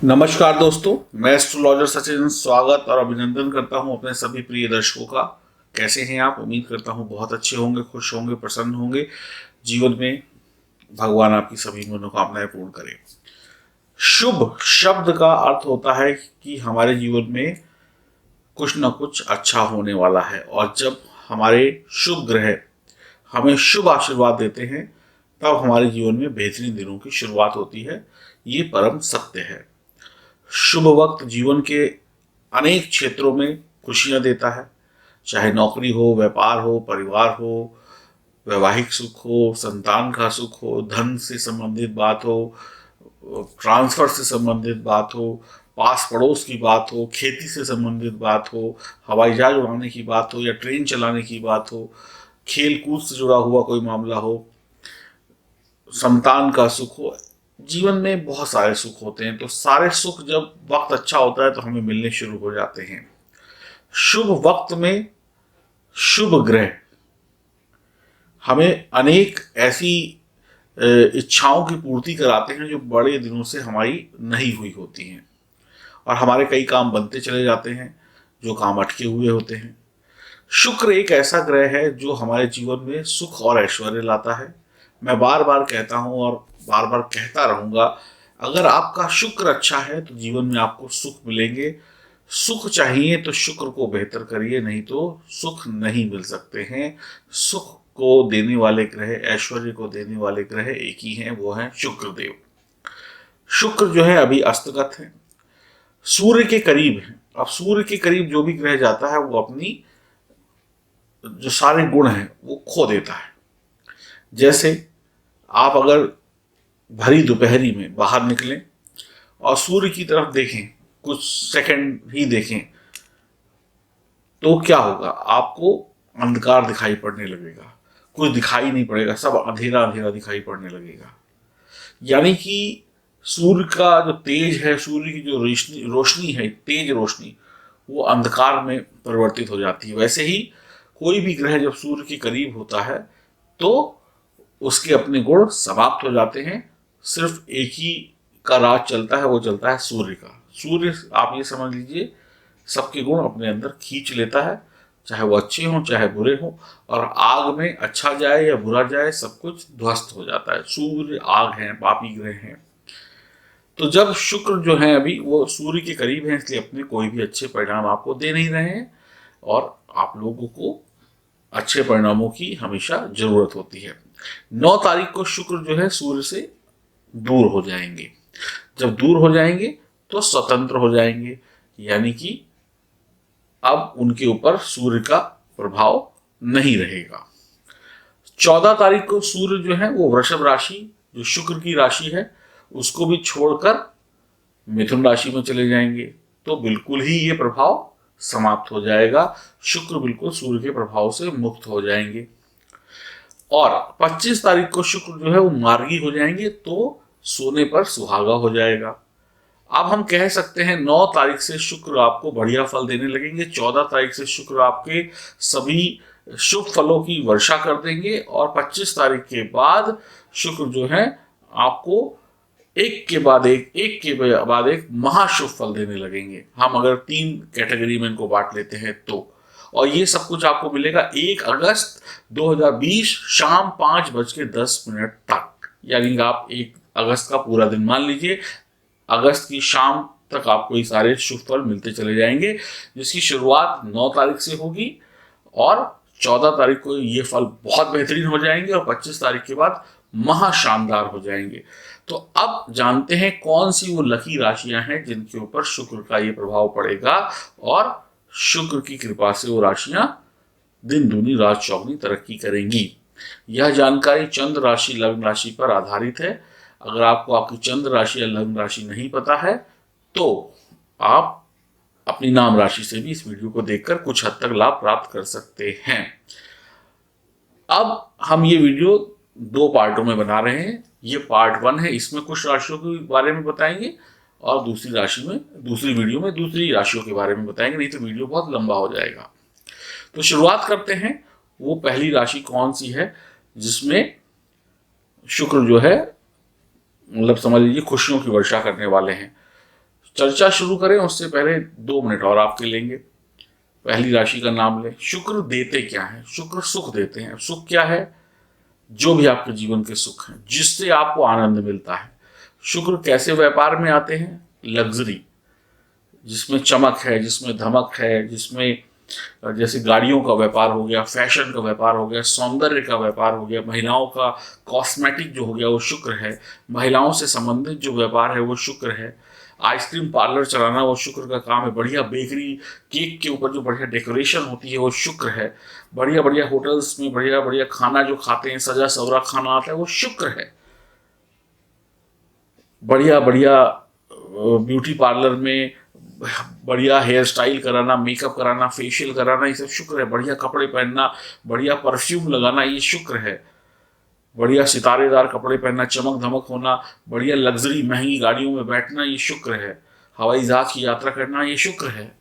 नमस्कार दोस्तों, मैं एस्ट्रोलॉजर सचिन स्वागत और अभिनंदन करता हूं अपने सभी प्रिय दर्शकों का। कैसे हैं आप? उम्मीद करता हूं बहुत अच्छे होंगे, खुश होंगे, प्रसन्न होंगे। जीवन में भगवान आपकी सभी मनोकामनाएं पूर्ण करें। शुभ शब्द का अर्थ होता है कि हमारे जीवन में कुछ न कुछ अच्छा होने वाला है, और जब हमारे शुभ ग्रह हमें शुभ आशीर्वाद देते हैं तब हमारे जीवन में बेहतरीन दिनों की शुरुआत होती है। ये परम सत्य है। शुभ वक्त जीवन के अनेक क्षेत्रों में खुशियां देता है, चाहे नौकरी हो, व्यापार हो, परिवार हो, वैवाहिक सुख हो, संतान का सुख हो, धन से संबंधित बात हो, ट्रांसफर से संबंधित बात हो, पास पड़ोस की बात हो, खेती से संबंधित बात हो, हवाई जहाज उड़ाने की बात हो या ट्रेन चलाने की बात हो, खेल कूद से जुड़ा हुआ कोई मामला हो, संतान का सुख हो। जीवन में बहुत सारे सुख होते हैं, तो सारे सुख जब वक्त अच्छा होता है तो हमें मिलने शुरू हो जाते हैं। शुभ वक्त में शुभ ग्रह हमें अनेक ऐसी इच्छाओं की पूर्ति कराते हैं जो बड़े दिनों से हमारी नहीं हुई होती हैं, और हमारे कई काम बनते चले जाते हैं जो काम अटके हुए होते हैं। शुक्र एक ऐसा ग्रह है जो हमारे जीवन में सुख और ऐश्वर्य लाता है। मैं बार बार कहता हूँ और बार बार कहता रहूँगा, अगर आपका शुक्र अच्छा है तो जीवन में आपको सुख मिलेंगे। सुख चाहिए तो शुक्र को बेहतर करिए, नहीं तो सुख नहीं मिल सकते हैं। सुख को देने वाले ग्रह, ऐश्वर्य को देने वाले ग्रह एक ही हैं, वो हैं शुक्र देव। शुक्र जो है अभी अस्तगत है, सूर्य के करीब है। अब सूर्य के करीब जो भी ग्रह जाता है वो अपनी जो सारे गुण हैं वो खो देता है। जैसे आप अगर भरी दोपहरी में बाहर निकलें और सूर्य की तरफ देखें, कुछ सेकंड ही देखें, तो क्या होगा? आपको अंधकार दिखाई पड़ने लगेगा, कुछ दिखाई नहीं पड़ेगा, सब अंधेरा अंधेरा दिखाई पड़ने लगेगा। यानी कि सूर्य का जो तेज है, सूर्य की जो रोशनी रोशनी है, तेज रोशनी, वो अंधकार में परिवर्तित हो जाती है। वैसे ही कोई भी ग्रह जब सूर्य के करीब होता है तो उसके अपने गुण समाप्त हो जाते हैं। सिर्फ एक ही का राज चलता है, वो चलता है सूर्य का। सूर्य, आप ये समझ लीजिए, सबके गुण अपने अंदर खींच लेता है, चाहे वो अच्छे हों चाहे बुरे हों। और आग में अच्छा जाए या बुरा जाए, सब कुछ ध्वस्त हो जाता है। सूर्य आग है, पापी ग्रह हैं। तो जब शुक्र जो है अभी वो सूर्य के करीब है, इसलिए अपने कोई भी अच्छे परिणाम आपको दे नहीं रहे हैं, और आप लोगों को अच्छे परिणामों की हमेशा जरूरत होती है। 9 तारीख को शुक्र जो है सूर्य से दूर हो जाएंगे। जब दूर हो जाएंगे तो स्वतंत्र हो जाएंगे, यानी कि अब उनके ऊपर सूर्य का प्रभाव नहीं रहेगा। 14 तारीख को सूर्य जो है वो वृषभ राशि, जो शुक्र की राशि है, उसको भी छोड़कर मिथुन राशि में चले जाएंगे। तो बिल्कुल ही ये प्रभाव समाप्त हो जाएगा। शुक्र बिल्कुल सूर्य के प्रभाव से मुक्त हो जाएंगे। और 25 तारीख को शुक्र जो है वो मार्गी हो जाएंगे, तो सोने पर सुहागा हो जाएगा। अब हम कह सकते हैं 9 तारीख से शुक्र आपको बढ़िया फल देने लगेंगे। 14 तारीख से शुक्र आपके सभी शुभ फलों की वर्षा कर देंगे, और 25 तारीख के बाद शुक्र जो है आपको एक के बाद एक महाशुभ फल देने लगेंगे। हम अगर 3 कैटेगरी में इनको बांट लेते हैं तो, और ये सब कुछ आपको मिलेगा 1 अगस्त 2020 शाम 5:10 तक। यानी आप 1 अगस्त का पूरा दिन मान लीजिए, अगस्त की शाम तक आपको ये सारे शुभ फल मिलते चले जाएंगे, जिसकी शुरुआत 9 तारीख से होगी, और 14 तारीख को ये फल बहुत बेहतरीन हो जाएंगे, और 25 तारीख के बाद महा शानदार हो जाएंगे। तो अब जानते हैं कौन सी वो लकी राशियां हैं जिनके ऊपर शुक्र का ये प्रभाव पड़ेगा, और शुक्र की कृपा से वो राशियां दिन दूनी रात चौगनी तरक्की करेंगी। यह जानकारी चंद्र राशि लग्न राशि पर आधारित है। अगर आपको आपकी चंद्र राशि या लग्न राशि नहीं पता है तो आप अपनी नाम राशि से भी इस वीडियो को देखकर कुछ हद तक लाभ प्राप्त कर सकते हैं। अब हम ये वीडियो 2 पार्टों में बना रहे हैं। ये पार्ट 1 है, इसमें कुछ राशियों के बारे में बताएंगे, और दूसरी वीडियो में दूसरी राशियों के बारे में बताएंगे, नहीं तो वीडियो बहुत लंबा हो जाएगा। तो शुरुआत करते हैं। वो पहली राशि कौन सी है जिसमें शुक्र जो है, मतलब समझ लीजिए खुशियों की वर्षा करने वाले हैं। चर्चा शुरू करें उससे पहले 2 मिनट और आपके लेंगे। पहली राशि का नाम लें। शुक्र देते क्या है? शुक्र सुख देते हैं। सुख क्या है? जो भी आपके जीवन के सुख हैं, जिससे आपको आनंद मिलता है। शुक्र कैसे व्यापार में आते हैं? लग्जरी, जिसमें चमक है, जिसमें धमक है, जिसमें जैसे गाड़ियों का व्यापार हो गया, फैशन का व्यापार हो गया, सौंदर्य का व्यापार हो गया, महिलाओं का कॉस्मेटिक जो हो गया वो शुक्र है, महिलाओं से संबंधित जो व्यापार है वो शुक्र है, आइसक्रीम पार्लर चलाना वो शुक्र का काम है, बढ़िया बेकरी, केक के ऊपर जो बढ़िया डेकोरेशन होती है वो शुक्र है, बढ़िया बढ़िया होटल्स में बढ़िया बढ़िया खाना जो खाते हैं, सजा सवरा खाना आता है वो शुक्र है, बढ़िया बढ़िया ब्यूटी पार्लर में बढ़िया हेयर स्टाइल कराना, मेकअप कराना, फेशियल कराना, ये सब शुक्र है। बढ़िया कपड़े पहनना, बढ़िया परफ्यूम लगाना, ये शुक्र है। बढ़िया सितारेदार कपड़े पहनना, चमक धमक होना, बढ़िया लग्जरी महंगी गाड़ियों में बैठना, ये शुक्र है। हवाई जहाज की यात्रा करना, ये शुक्र है।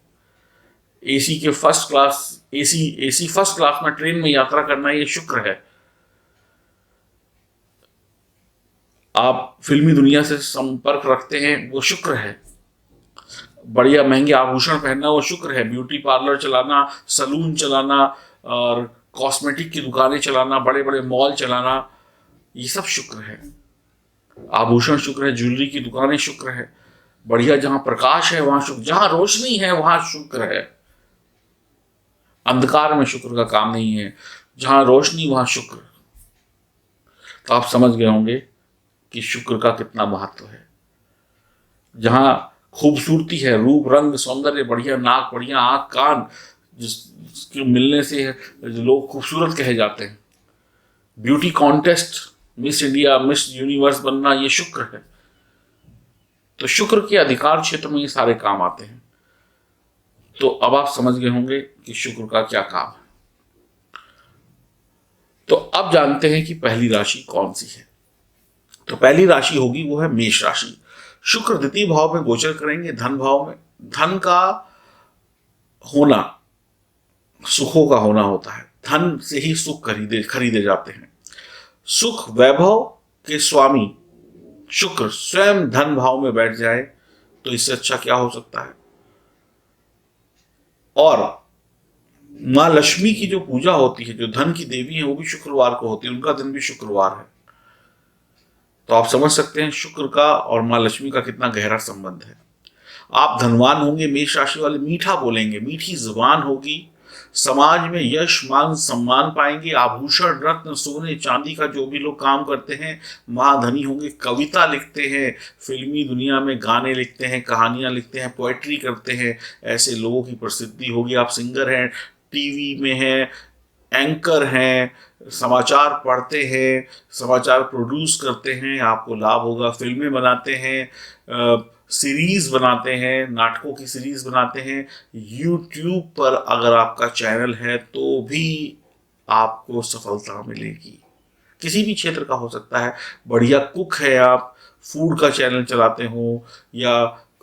एसी के first class AC first class में ट्रेन में यात्रा करना, ये शुक्र है। आप फिल्मी दुनिया से संपर्क रखते हैं, वो शुक्र है। बढ़िया महंगे आभूषण पहनना, वो शुक्र है। ब्यूटी पार्लर चलाना, सलून चलाना और कॉस्मेटिक की दुकानें चलाना, बड़े बड़े मॉल चलाना, ये सब शुक्र है। आभूषण शुक्र है, ज्वेलरी की दुकानें शुक्र है। बढ़िया जहां प्रकाश है वहां शुक्र, जहां रोशनी है वहां शुक्र है। अंधकार में शुक्र का काम नहीं है, जहां रोशनी वहां शुक्र। तो आप समझ गए होंगे कि शुक्र का कितना महत्व है। जहां खूबसूरती है, रूप रंग सौंदर्य, बढ़िया नाक, बढ़िया आंख कान, जिसके मिलने से लोग खूबसूरत कहे जाते हैं, beauty contest, miss India, miss universe बनना, ये शुक्र है। तो शुक्र के अधिकार क्षेत्र में ये सारे काम आते हैं। तो अब आप समझ गए होंगे कि शुक्र का क्या काम है। तो अब जानते हैं कि पहली राशि कौन सी है। तो पहली राशि होगी वो है मेष राशि। शुक्र द्वितीय भाव में गोचर करेंगे, धन भाव में। धन का होना सुखों का होना होता है। धन से ही सुख खरीदे जाते हैं। सुख वैभव के स्वामी शुक्र स्वयं धन भाव में बैठ जाए तो इससे अच्छा क्या हो सकता है। और माँ लक्ष्मी की जो पूजा होती है, जो धन की देवी है, वो भी शुक्रवार को होती है, उनका दिन भी शुक्रवार है। तो आप समझ सकते हैं शुक्र का और माँ लक्ष्मी का कितना गहरा संबंध है। आप धनवान होंगे, मेष राशि वाले मीठा बोलेंगे, मीठी जुबान होगी, समाज में यश मान सम्मान पाएंगे। आभूषण रत्न सोने चांदी का जो भी लोग काम करते हैं महाधनी होंगे। कविता लिखते हैं, फिल्मी दुनिया में गाने लिखते हैं, कहानियां लिखते हैं, पोएट्री करते हैं, ऐसे लोगों की प्रसिद्धि होगी। आप सिंगर हैं, टीवी में हैं, एंकर हैं, समाचार पढ़ते हैं, समाचार प्रोड्यूस करते हैं, आपको लाभ होगा। फिल्में बनाते हैं, सीरीज बनाते हैं, नाटकों की सीरीज बनाते हैं। यूट्यूब पर अगर आपका चैनल है तो भी आपको सफलता मिलेगी। किसी भी क्षेत्र का हो सकता है। बढ़िया कुक है आप, फूड का चैनल चलाते हो, या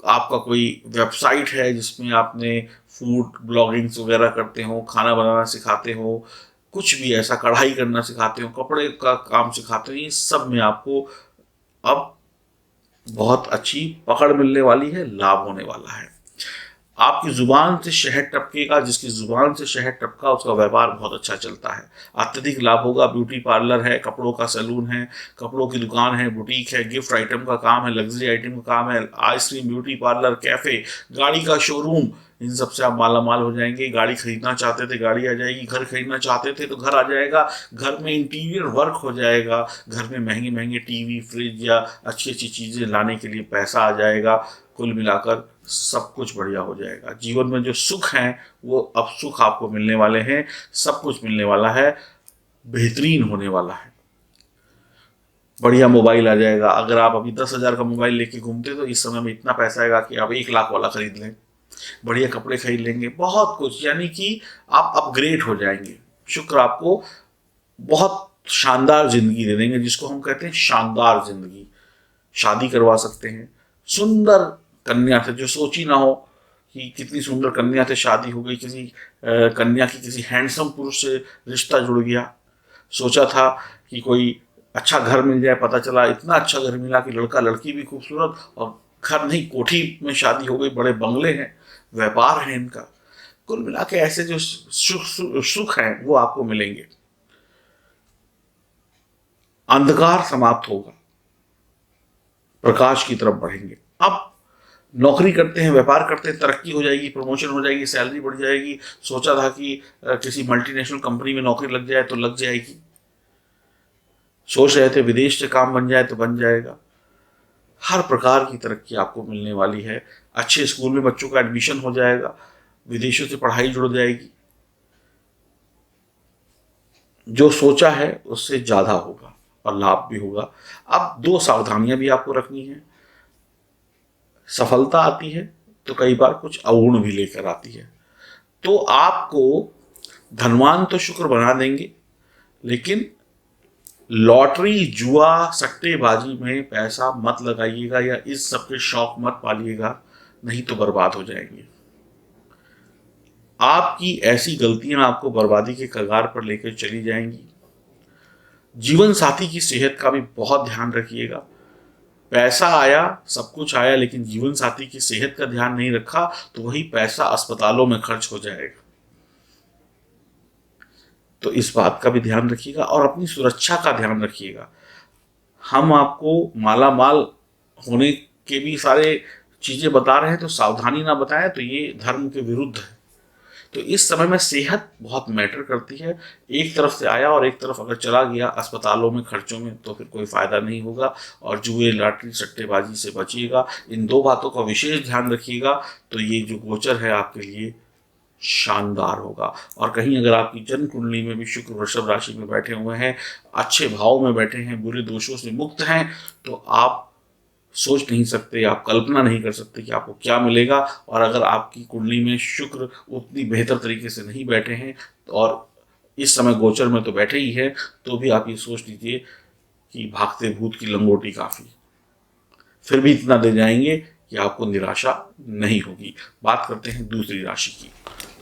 आपका कोई वेबसाइट है जिसमें आपने फूड ब्लॉगिंग्स वगैरह करते हो, खाना बनाना सिखाते हो, कुछ भी ऐसा, कढ़ाई करना सिखाते हो, कपड़े का काम सिखाते हो, ये सब में आपको अब बहुत अच्छी पकड़ मिलने वाली है, लाभ होने वाला है। आपकी जुबान से शहद टपकेगा, जिसकी जुबान से शहद टपका उसका व्यापार बहुत अच्छा चलता है, अत्यधिक लाभ होगा। ब्यूटी पार्लर है, कपड़ों का सैलून है, कपड़ों की दुकान है, बुटीक है, गिफ्ट आइटम का काम है, लग्जरी आइटम का काम है, आइसक्रीम, ब्यूटी पार्लर, कैफे, गाड़ी का शोरूम, इन सब से आप माला माल हो जाएंगे। गाड़ी खरीदना चाहते थे गाड़ी आ जाएगी, घर खरीदना चाहते थे तो घर आ जाएगा, घर में इंटीरियर वर्क हो जाएगा, घर में महंगे महंगे टीवी, फ्रिज या अच्छी अच्छी चीज़ें लाने के लिए पैसा आ जाएगा। कुल मिलाकर सब कुछ बढ़िया हो जाएगा। जीवन में जो सुख हैं वो अब सुख आपको मिलने वाले हैं, सब कुछ मिलने वाला है, बेहतरीन होने वाला है। बढ़िया मोबाइल आ जाएगा। अगर आप अभी 10,000 का मोबाइल लेके घूमते तो इस समय में इतना पैसा आएगा कि आप 1 लाख वाला खरीद लें। बढ़िया कपड़े खरीद लेंगे, बहुत कुछ, यानी कि आप अपग्रेड हो जाएंगे। शुक्र आपको बहुत शानदार जिंदगी दे देंगे, जिसको हम कहते हैं शानदार जिंदगी। शादी करवा सकते हैं सुंदर कन्या से, जो सोची ना हो कि कितनी सुंदर कन्या से शादी हो गई, किसी कन्या की किसी हैंडसम पुरुष से रिश्ता जुड़ गया। सोचा था कि कोई अच्छा घर मिल जाए, पता चला इतना अच्छा घर मिला कि लड़का लड़की भी खूबसूरत और घर नहीं, कोठी में शादी हो गई, बड़े बंगले हैं, व्यापार है इनका। कुल मिला के ऐसे जो सुख हैं वो आपको मिलेंगे। अंधकार समाप्त होगा, प्रकाश की तरफ बढ़ेंगे। अब नौकरी करते हैं, व्यापार करते हैं, तरक्की हो जाएगी, प्रमोशन हो जाएगी, सैलरी बढ़ जाएगी। सोचा था कि किसी मल्टीनेशनल कंपनी में नौकरी लग जाए तो लग जाएगी, सोच रहे थे विदेश से काम बन जाए तो बन जाएगा। हर प्रकार की तरक्की आपको मिलने वाली है। अच्छे स्कूल में बच्चों का एडमिशन हो जाएगा, विदेशों से पढ़ाई जुड़ जाएगी। जो सोचा है उससे ज़्यादा होगा और लाभ भी होगा। अब दो सावधानियां भी आपको रखनी है। सफलता आती है तो कई बार कुछ अवगुण भी लेकर आती है। तो आपको धनवान तो शुक्र बना देंगे, लेकिन लॉटरी, जुआ, सट्टेबाजी में पैसा मत लगाइएगा या इस सब के शौक मत पालिएगा, नहीं तो बर्बाद हो जाएंगे। आपकी ऐसी गलतियां आपको बर्बादी के कगार पर लेकर चली जाएंगी। जीवन साथी की सेहत का भी बहुत ध्यान रखिएगा। पैसा आया, सब कुछ आया, लेकिन जीवन साथी की सेहत का ध्यान नहीं रखा तो वही पैसा अस्पतालों में खर्च हो जाएगा। तो इस बात का भी ध्यान रखिएगा और अपनी सुरक्षा का ध्यान रखिएगा। हम आपको माला माल होने के भी सारे चीजें बता रहे हैं, तो सावधानी ना बताएं तो ये धर्म के विरुद्ध है। तो इस समय में सेहत बहुत मैटर करती है। एक तरफ से आया और एक तरफ अगर चला गया अस्पतालों में खर्चों में, तो फिर कोई फायदा नहीं होगा। और जुए, लॉटरी, सट्टेबाजी से बचिएगा। इन दो बातों का विशेष ध्यान रखिएगा, तो ये जो गोचर है आपके लिए शानदार होगा। और कहीं अगर आपकी जन्म कुंडली में भी शुक्र वृषभ राशि में बैठे हुए हैं, अच्छे भाव में बैठे हैं, बुरे दोषों से मुक्त हैं, तो आप सोच नहीं सकते, आप कल्पना नहीं कर सकते कि आपको क्या मिलेगा। और अगर आपकी कुंडली में शुक्र उतनी बेहतर तरीके से नहीं बैठे हैं और इस समय गोचर में तो बैठे ही है, तो भी आप ये सोच लीजिए कि भागते भूत की लंगोटी काफी। फिर भी इतना दे जाएंगे कि आपको निराशा नहीं होगी। बात करते हैं दूसरी राशि की।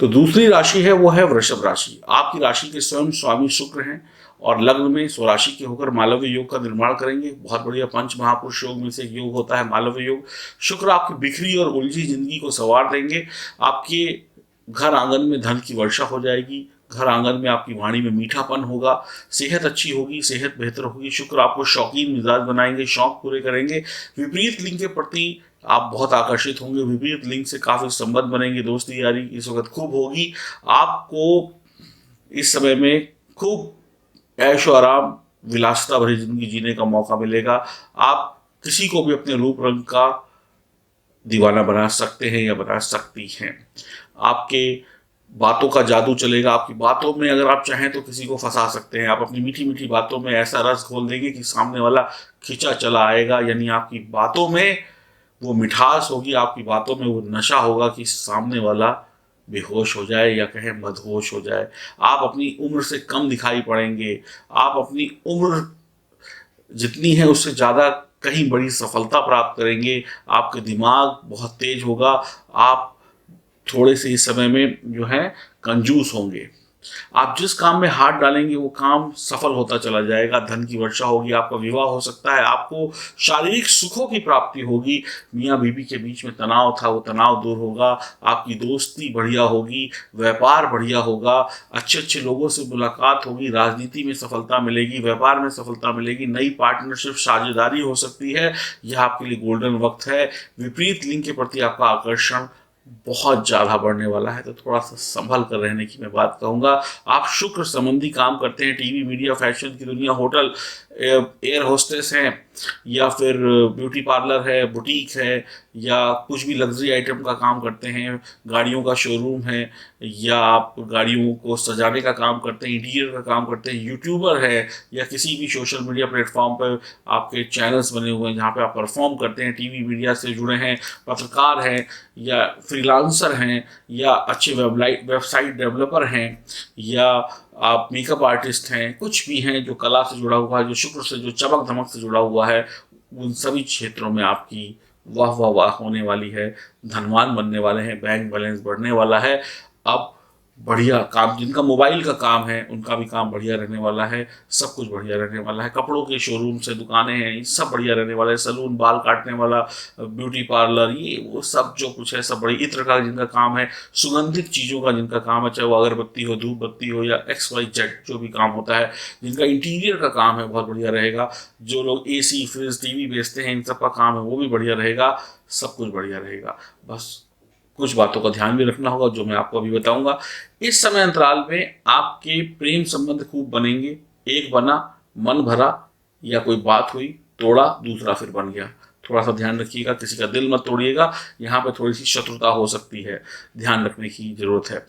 तो दूसरी राशि है वो है वृषभ राशि। आपकी राशि के स्वयं स्वामी शुक्र हैं और लग्न में स्वराशि के होकर मालव्य योग का निर्माण करेंगे। बहुत बढ़िया पंच महापुरुष योग में से एक योग होता है मालव्य योग। शुक्र आपकी बिखरी और उलझी जिंदगी को संवार देंगे। आपके घर आंगन में धन की वर्षा हो जाएगी। घर आंगन में आपकी वाणी में मीठापन होगा। सेहत अच्छी होगी, सेहत बेहतर होगी। शुक्र आपको शौकीन मिजाज बनाएंगे, शौक पूरे करेंगे। विपरीत लिंग के प्रति आप बहुत आकर्षित होंगे। विपरीत लिंग से काफी संबंध बनेंगे, दोस्ती यारी इस वक्त खूब होगी। आपको इस समय में खूब ऐशो आराम, विलासिता भरी जिंदगी जीने का मौका मिलेगा। आप किसी को भी अपने रूप रंग का दीवाना बना सकते हैं या बना सकती हैं। आपके बातों का जादू चलेगा। आपकी बातों में अगर आप चाहें तो किसी को फंसा सकते हैं। आप अपनी मीठी मीठी बातों में ऐसा रस घोल देंगे कि सामने वाला खिंचा चला आएगा। यानी आपकी बातों में वो मिठास होगी, आपकी बातों में वो नशा होगा कि सामने वाला बेहोश हो जाए या कहें मदहोश हो जाए। आप अपनी उम्र से कम दिखाई पड़ेंगे। आप अपनी उम्र जितनी है उससे ज़्यादा कहीं बड़ी सफलता प्राप्त करेंगे। आपका दिमाग बहुत तेज होगा। आप थोड़े से इस समय में जो है कंजूस होंगे। आप जिस काम में हाथ डालेंगे वो काम सफल होता चला जाएगा। धन की वर्षा होगी। आपका विवाह हो सकता है। आपको शारीरिक सुखों की प्राप्ति होगी। मियाँ बीवी के बीच में तनाव था वो तनाव दूर होगा। आपकी दोस्ती बढ़िया होगी। व्यापार बढ़िया होगा। अच्छे अच्छे लोगों से मुलाकात होगी। राजनीति में सफलता मिलेगी, व्यापार में सफलता मिलेगी। नई पार्टनरशिप, साझेदारी हो सकती है। यह आपके लिए गोल्डन वक्त है। विपरीत लिंग के प्रति आपका आकर्षण बहुत ज़्यादा बढ़ने वाला है, तो थोड़ा सा संभल कर रहने की मैं बात कहूँगा। आप शुक्र संबंधी काम करते हैं, टीवी, मीडिया, फैशन की दुनिया, होटल, एयर होस्टेस हैं, या फिर ब्यूटी पार्लर है, बुटीक है, या कुछ भी लग्जरी आइटम का काम करते हैं, गाड़ियों का शोरूम है, या आप गाड़ियों को सजाने का काम करते हैं, इंटीरियर का काम करते हैं, यूट्यूबर है, या किसी भी सोशल मीडिया प्लेटफॉर्म पर आपके चैनल्स बने हुए हैं जहाँ पे आप परफॉर्म करते हैं, टीवी मीडिया से जुड़े हैं, पत्रकार हैं, या फ्रीलांसर हैं, या अच्छे वेबसाइट डेवलपर हैं, या आप मेकअप आर्टिस्ट हैं, कुछ भी हैं जो कला से जुड़ा हुआ है, जो शुक्र से, जो चमक धमक से जुड़ा हुआ है, उन सभी क्षेत्रों में आपकी वाह वाह वाह होने वाली है। धनवान बनने वाले हैं, बैंक बैलेंस बढ़ने वाला है। अब बढ़िया काम, जिनका मोबाइल का काम है उनका भी काम बढ़िया रहने वाला है, सब कुछ बढ़िया रहने वाला है। कपड़ों के शोरूम से दुकानें हैं, ये सब बढ़िया रहने वाला है। सैलून, बाल काटने वाला, ब्यूटी पार्लर, ये वो सब जो कुछ है सब बड़ी, इत्र का जिनका काम है, सुगंधित चीज़ों का जिनका काम है, चाहे वो अगरबत्ती हो, धूप बत्ती हो, या XYZ जो भी काम होता है, जिनका इंटीरियर का काम है बहुत बढ़िया रहेगा। जो लोग AC, फ्रिज, टीवी बेचते हैं, इन सब का काम है वो भी बढ़िया रहेगा, सब कुछ बढ़िया रहेगा। बस कुछ बातों का ध्यान भी रखना होगा जो मैं आपको अभी बताऊंगा। इस समय अंतराल में आपके प्रेम संबंध खूब बनेंगे। एक बना, मन भरा, या कोई बात हुई, तोड़ा, दूसरा फिर बन गया। थोड़ा सा ध्यान रखिएगा, किसी का दिल मत तोड़िएगा, यहाँ पे थोड़ी सी शत्रुता हो सकती है, ध्यान रखने की जरूरत है।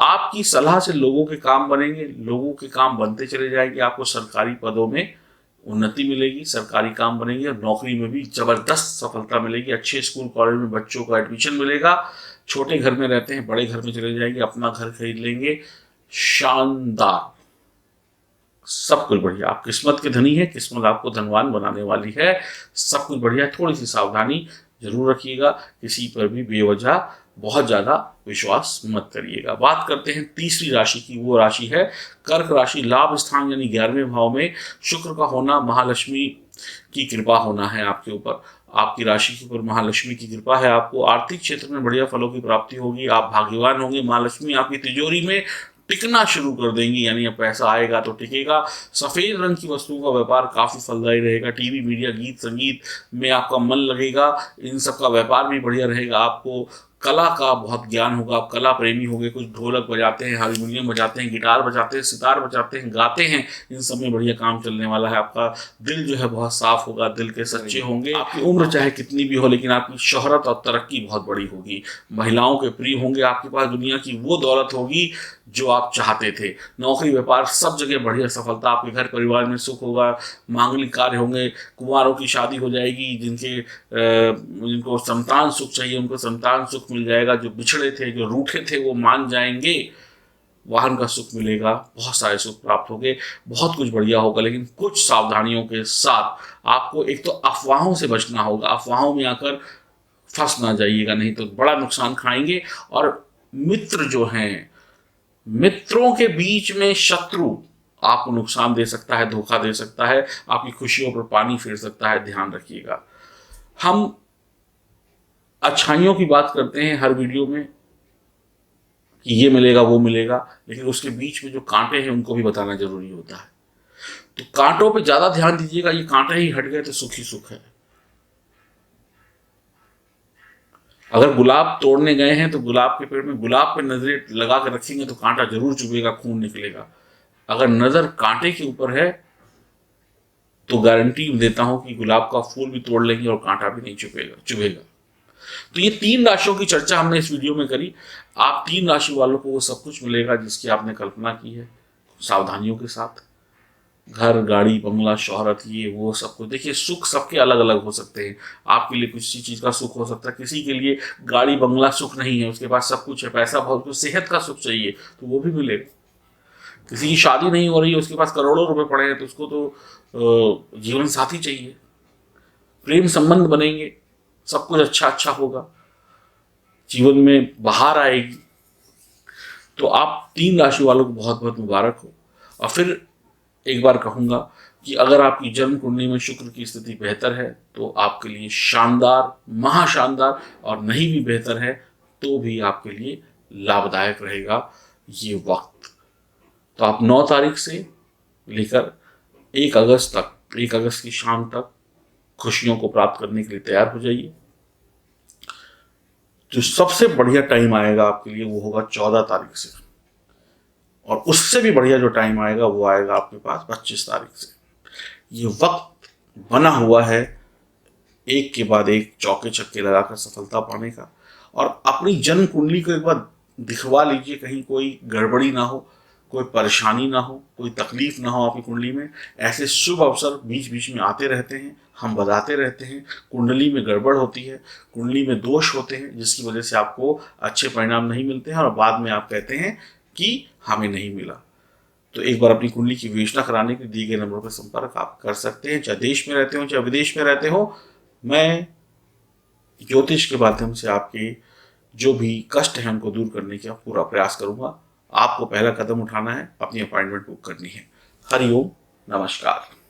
आपकी सलाह से लोगों के काम बनेंगे, लोगों के काम बनते चले जाएंगे, आपको सरकारी पदों में उन्नति मिलेगी, सरकारी काम बनेंगे, और नौकरी में भी जबरदस्त सफलता मिलेगी। अच्छे स्कूल कॉलेज में बच्चों का एडमिशन मिलेगा। छोटे घर में रहते हैं, बड़े घर में चले जाएंगे, अपना घर खरीद लेंगे। शानदार, सब कुछ बढ़िया। आप किस्मत के धनी है, किस्मत आपको धनवान बनाने वाली है, सब कुछ बढ़िया। थोड़ी सी सावधानी जरूर रखिएगा, किसी पर भी बेवजह बहुत ज्यादा विश्वास मत करिएगा। बात करते हैं तीसरी राशि की, वो राशि है कर्क राशि। लाभ स्थान यानी 11वें भाव में शुक्र का होना, महालक्ष्मी की कृपा होना है आपके ऊपर। आपकी राशि के ऊपर महालक्ष्मी की कृपा है, आपको आर्थिक क्षेत्र में बढ़िया फलों की प्राप्ति होगी, आप भाग्यवान होंगे। महालक्ष्मी आपकी तिजोरी में टिकना शुरू कर देंगी, यानी अब पैसा आएगा तो टिकेगा। सफेद रंग की वस्तुओं का व्यापार काफी फलदायी रहेगा। टीवी, मीडिया, गीत संगीत में आपका मन लगेगा, इन सब का व्यापार भी बढ़िया रहेगा। आपको कला का बहुत ज्ञान होगा, आप कला प्रेमी होंगे। कुछ ढोलक बजाते हैं, हारमोनियम बजाते हैं, गिटार बजाते हैं, सितार बजाते हैं, गाते हैं, इन सब में बढ़िया काम चलने वाला है। आपका दिल जो है बहुत साफ होगा, दिल के सच्चे होंगे। आपकी उम्र चाहे कितनी भी हो, लेकिन आपकी शोहरत और तरक्की बहुत बड़ी होगी। महिलाओं के प्रिय होंगे, आपके पास दुनिया की वो दौलत होगी जो आप चाहते थे। नौकरी, व्यापार, सब जगह बढ़िया सफलता। आपके घर परिवार में सुख होगा, मांगलिक कार्य होंगे, कुंवारों की शादी हो जाएगी, जिनको संतान सुख चाहिए उनको संतान सुख मिल जाएगा, जो बिछड़े थे, जो रूठे थे, वो मान जाएंगे। वाहन का सुख मिलेगा, बहुत सारे सुख प्राप्त होंगे, बहुत कुछ बढ़िया होगा। लेकिन कुछ सावधानियों के साथ आपको एक तो अफवाहों से बचना होगा, अफवाहों में आकर फंस ना जाइएगा, नहीं तो बड़ा नुकसान खाएंगे। और मित्र जो हैं, मित्रों के बीच में शत्रु आपको नुकसान दे सकता है, धोखा दे सकता है, आपकी खुशियों पर पानी फेर सकता है, ध्यान रखिएगा। हम अच्छाइयों की बात करते हैं हर वीडियो में कि ये मिलेगा वो मिलेगा, लेकिन उसके बीच में जो कांटे हैं उनको भी बताना जरूरी होता है। तो कांटों पे ज्यादा ध्यान दीजिएगा, ये कांटे ही हट गए तो सुख ही सुख है। अगर गुलाब तोड़ने गए हैं तो गुलाब के पेड़ में गुलाब पे नजरें लगा कर रखेंगे तो कांटा जरूर चुभेगा, खून निकलेगा। अगर नजर कांटे के ऊपर है तो गारंटी देता हूं कि गुलाब का फूल भी तोड़ लेंगे और कांटा भी नहीं चुभेगा। तो ये 3 राशियों की चर्चा हमने इस वीडियो में करी। आप 3 राशि वालों को वो सब कुछ मिलेगा जिसकी आपने कल्पना की है, सावधानियों के साथ। घर, गाड़ी, बंगला, शोहरत, ये वो सब कुछ। देखिए, सुख सबके अलग अलग हो सकते हैं। आपके लिए किसी चीज का सुख हो सकता है, किसी के लिए गाड़ी बंगला सुख नहीं है, उसके पास सब कुछ है, पैसा बहुत, तो सेहत का सुख चाहिए तो वो भी मिलेगा। किसी की शादी नहीं हो रही है, उसके पास करोड़ों रुपए पड़े हैं, तो उसको तो जीवन साथी चाहिए। प्रेम संबंध बनेंगे, सब कुछ अच्छा अच्छा होगा, जीवन में बहार आएगी। तो आप 3 राशि वालों को बहुत बहुत मुबारक हो। और फिर एक बार कहूंगा कि अगर आपकी जन्म कुंडली में शुक्र की स्थिति बेहतर है तो आपके लिए शानदार, महाशानदार, और नहीं भी बेहतर है तो भी आपके लिए लाभदायक रहेगा ये वक्त। तो आप 9 तारीख से लेकर 1 अगस्त तक, 1 अगस्त की शाम तक खुशियों को प्राप्त करने के लिए तैयार हो जाइए। जो सबसे बढ़िया टाइम आएगा आपके लिए वो होगा 14 तारीख से, और उससे भी बढ़िया जो टाइम आएगा वो आएगा आपके पास 25 तारीख से। ये वक्त बना हुआ है एक के बाद एक चौके छक्के लगाकर सफलता पाने का। और अपनी जन्म कुंडली को एक बार दिखवा लीजिए, कहीं कोई गड़बड़ी ना हो, कोई परेशानी ना हो, कोई तकलीफ ना हो आपकी कुंडली में। ऐसे शुभ अवसर बीच बीच में आते रहते हैं, हम बताते रहते हैं। कुंडली में गड़बड़ होती है, कुंडली में दोष होते हैं, जिसकी वजह से आपको अच्छे परिणाम नहीं मिलते हैं, और बाद में आप कहते हैं कि हमें नहीं मिला। तो एक बार अपनी कुंडली की विवेचना कराने के दिए गए नंबरों पर संपर्क आप कर सकते हैं, चाहे देश में रहते हो चाहे विदेश में रहते हो। मैं ज्योतिष के माध्यम से आपके जो भी कष्ट हैं उनको दूर करने का पूरा प्रयास करूंगा। आपको पहला कदम उठाना है, अपनी अपॉइंटमेंट बुक करनी है। हरिओम, नमस्कार।